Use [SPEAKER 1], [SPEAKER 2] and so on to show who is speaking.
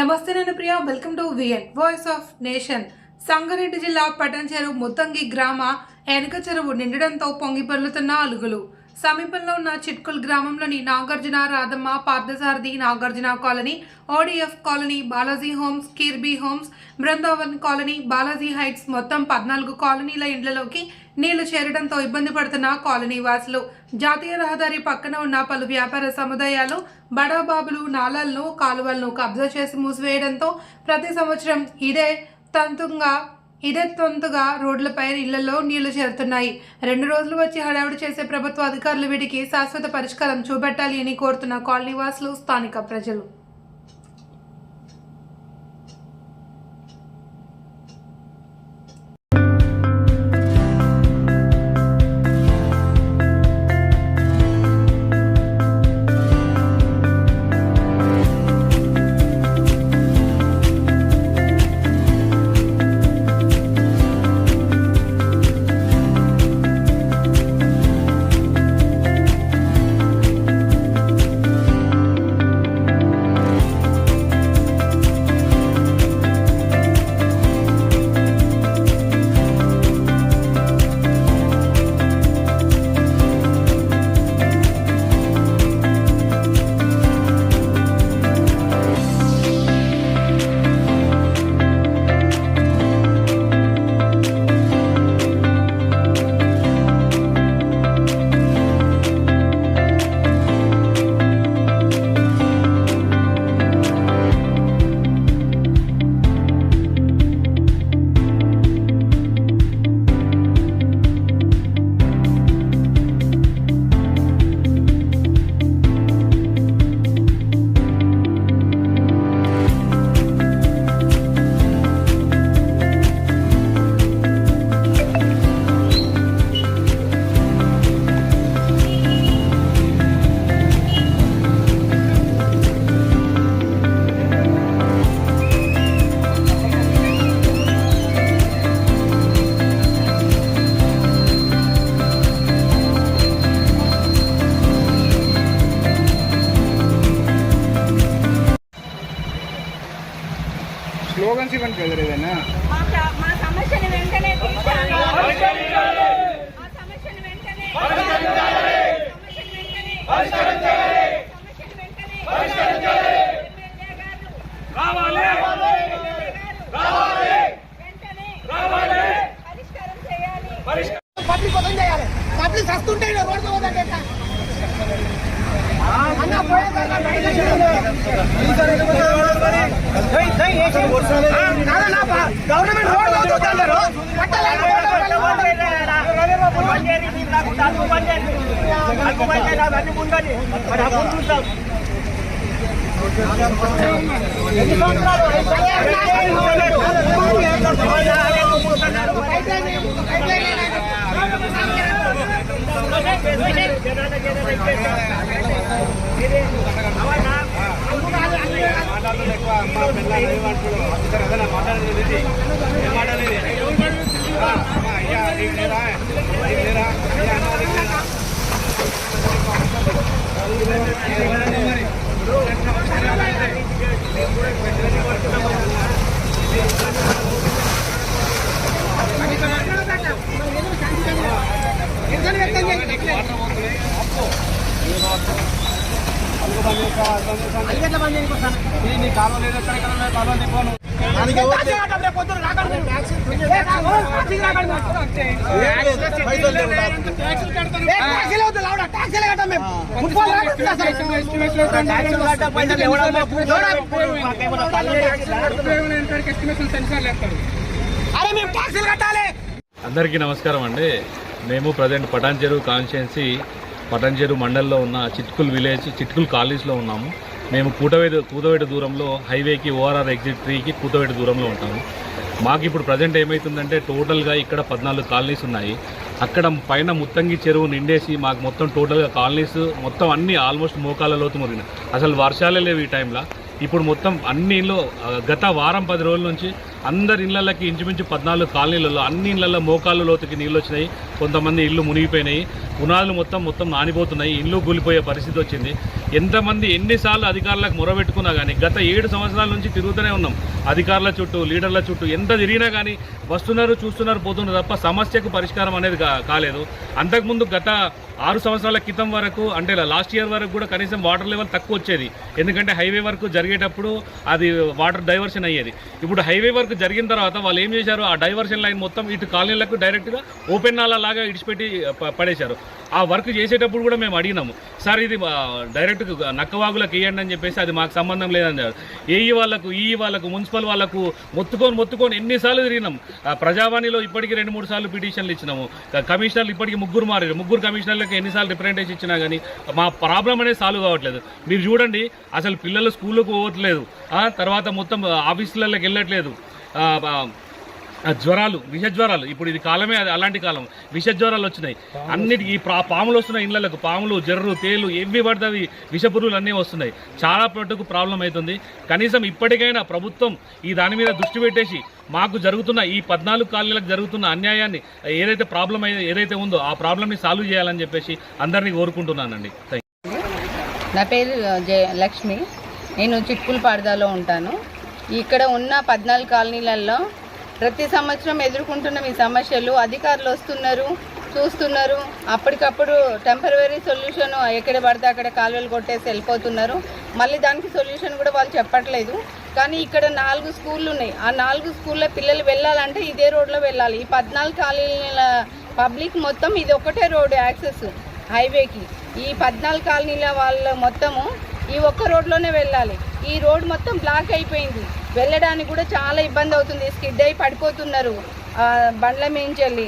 [SPEAKER 1] నమస్తే నేను Priya. Welcome to VN voice of nation. Sangareddy జిల్లా పటాన్చెరు ముత్తంగి గ్రామ ఎనక చెరువు నిండడంతో పొంగిపొర్లుతున్న అలుగులు. సమీపంలో ఉన్న చిట్కుల్ గ్రామంలోని Nagarjuna, Radhamma, Parthasarathi, Nagarjuna colony, ODF colony, Balaji homes, Kirby homes, Brindavan colony, Balaji heights మొత్తం 14 కాలనీల ఇండ్లలోకి నీళ్లు చేరడంతో ఇబ్బంది పడుతున్న కాలనీ వాసులు. జాతీయ రహదారి పక్కన ఉన్న పలు వ్యాపార సముదాయాలు, బడాబాబులు నాలాలను, కాలువలను కబ్జా చేసి మూసివేయడంతో ప్రతి సంవత్సరం ఇదే తంతుగా రోడ్లపై ఇళ్లలో నీళ్లు చేరుతున్నాయి. 2 రోజులు వచ్చి హడావుడి చేసే ప్రభుత్వ అధికారులు వీటికి శాశ్వత పరిష్కారం చూపెట్టాలి అని కోరుతున్న కాలనీ వాసులు, స్థానిక ప్రజలు.
[SPEAKER 2] స్లోగన్స్ ఇవ్వండి బ్రదర్ ఏదైనా.
[SPEAKER 3] మా సమస్యను వెంటనే తీర్చాలి. మా సమస్యను వెంటనే పరిష్కరించాలి. రావాలి రావాలి వెంటనే రావాలి పరిష్కారం చేయాలి.
[SPEAKER 4] పబ్లిక్ ఓపెన్ చేయాలి. పబ్లిక్ వస్తుంటే రోడ్డు పోదండి ఎట్లా అన్న పోయేదాకా గవర్నమెంట్ రోడ్ అవుతుంటారు
[SPEAKER 5] అందరికీ నమస్కారం అండి. మేము ప్రజెంట్ పటాన్చెరు కాన్స్టిట్యుయెన్సీ పటాన్చెరు మండల్లో ఉన్న చిట్కుల్ విలేజ్, చిట్కుల్ కాలనీస్లో ఉన్నాము. మేము కూతవేటు దూరంలో హైవేకి ఓఆర్ఆర్ ఎగ్జిట్ 3కి కూతవేటు దూరంలో ఉంటాము. మాకు ఇప్పుడు ప్రజెంట్ ఏమవుతుందంటే టోటల్గా ఇక్కడ 14 కాలనీస్ ఉన్నాయి. అక్కడ పైన ముత్తంగి చెరువు నిండేసి మాకు మొత్తం టోటల్గా కాలనీస్ మొత్తం అన్నీ ఆల్మోస్ట్ మోకాళ్ళ లోతు మురిగిన. అసలు వర్షాలే లేవు ఈ టైంలో. ఇప్పుడు మొత్తం అన్నిలో గత వారం 10 రోజుల నుంచి అందరి ఇళ్లకి ఇంచుమించు 14 కాలనీలలో అన్ని ఇళ్లలో మోకాళ్ళు లోతుకి నీళ్ళు వచ్చినాయి. కొంతమంది ఇళ్ళు మునిగిపోయినాయి, పునాదులు మొత్తం నానిపోతున్నాయి, ఇల్లు కూలిపోయే పరిస్థితి వచ్చింది. ఎంతమంది ఎన్నిసార్లు అధికారులకు మొరబెట్టుకున్నా కానీ గత 7 సంవత్సరాల నుంచి తిరుగుతూనే ఉన్నాం. అధికారుల చుట్టూ, లీడర్ల చుట్టూ ఎంత తిరిగినా కానీ వస్తున్నారు, చూస్తున్నారు, పోతున్నారు తప్ప సమస్యకు పరిష్కారం అనేది కాలేదు. అంతకుముందు గత 6 సంవత్సరాల క్రితం వరకు, అంటే లాస్ట్ ఇయర్ వరకు కూడా కనీసం వాటర్ లెవెల్ తక్కువ వచ్చేది. ఎందుకంటే హైవే వర్క్ జరిగేటప్పుడు అది వాటర్ డైవర్షన్ అయ్యేది. ఇప్పుడు హైవే వర్క్ జరిగిన తర్వాత వాళ్ళు ఏం చేశారు, ఆ డైవర్షన్ లైన్ మొత్తం ఇటు కాలనీలకు డైరెక్ట్గా ఓపెన్ నాలా లాగా ఇడిచిపెట్టి పడేశారు. ఆ వర్క్ చేసేటప్పుడు కూడా మేము అడిగినాము, సార్ ఇది డైరెక్ట్ నక్కవాగులకు వేయండి అని చెప్పేసి, అది మాకు సంబంధం లేదన్నారు. ఏఈ వాళ్ళకు, ఈఈ వాళ్ళకు, మున్సిపల్ వాళ్ళకు మొత్తుకొని ఎన్నిసార్లు తిరిగినాం. ప్రజావాణిలో ఇప్పటికీ 2-3 సార్లు పిటిషన్లు ఇచ్చినాము. కమిషనర్లు ఇప్పటికీ 3 మారారు. 3 కమిషనర్లకు ఎన్నిసార్లు రిప్రజెంటేషన్ ఇచ్చినా కానీ మా ప్రాబ్లం అనేది సాల్వ్ కావట్లేదు. మీరు చూడండి, అసలు పిల్లలు స్కూళ్ళకు పోవట్లేదు, తర్వాత మొత్తం ఆఫీసులకి వెళ్ళట్లేదు. జ్వరాలు, విష జ్వరాలు, ఇప్పుడు ఇది కాలమే అలాంటి కాలం, విష జ్వరాలు వచ్చినాయి. అన్నిటికీ పాములు వస్తున్నాయి ఇళ్లకు, పాములు, జర్రు, తేలు, ఎవి పడుతుంది విషపురుగులు అన్నీ వస్తున్నాయి. చాలా మటుకు ప్రాబ్లం అవుతుంది. కనీసం ఇప్పటికైనా ప్రభుత్వం ఈ దాని మీద దృష్టి పెట్టేసి మాకు జరుగుతున్న ఈ 14 కాలనీలకు జరుగుతున్న అన్యాయాన్ని, ఏదైతే ప్రాబ్లం ఏదైతే ఉందో ఆ ప్రాబ్లమ్ని సాల్వ్ చేయాలని చెప్పేసి అందరినీ కోరుకుంటున్నానండి.
[SPEAKER 2] నా పేరు లక్ష్మి. నేను చిట్కులపాడదాలో ఉంటాను. ఇక్కడ ఉన్న 14 కాలనీలలో ప్రతి సంవత్సరం ఎదుర్కొంటున్న ఈ సమస్యలు, అధికారులు వస్తున్నారు, చూస్తున్నారు, అప్పటికప్పుడు టెంపరరీ సొల్యూషన్ ఎక్కడ పడితే అక్కడ కాలువలు కొట్టేసి వెళ్ళిపోతున్నారు. మళ్ళీ దానికి సొల్యూషన్ కూడా వాళ్ళు చెప్పట్లేదు. కానీ ఇక్కడ 4 స్కూళ్ళు ఉన్నాయి. ఆ 4 స్కూల్లో పిల్లలు వెళ్ళాలంటే ఇదే రోడ్లో వెళ్ళాలి. ఈ 14 కాలనీల పబ్లిక్ మొత్తం ఇది ఒకటే రోడ్డు యాక్సెస్ హైవేకి. ఈ 14 కాలనీల వాళ్ళ మొత్తము ఈ ఒక్క రోడ్లోనే వెళ్ళాలి. ఈ రోడ్ మొత్తం బ్లాక్ అయిపోయింది. వెళ్ళడానికి కూడా చాలా ఇబ్బంది అవుతుంది. స్కిడ్ అయి పడిపోతున్నారు బండ్ల మేంచెల్లి.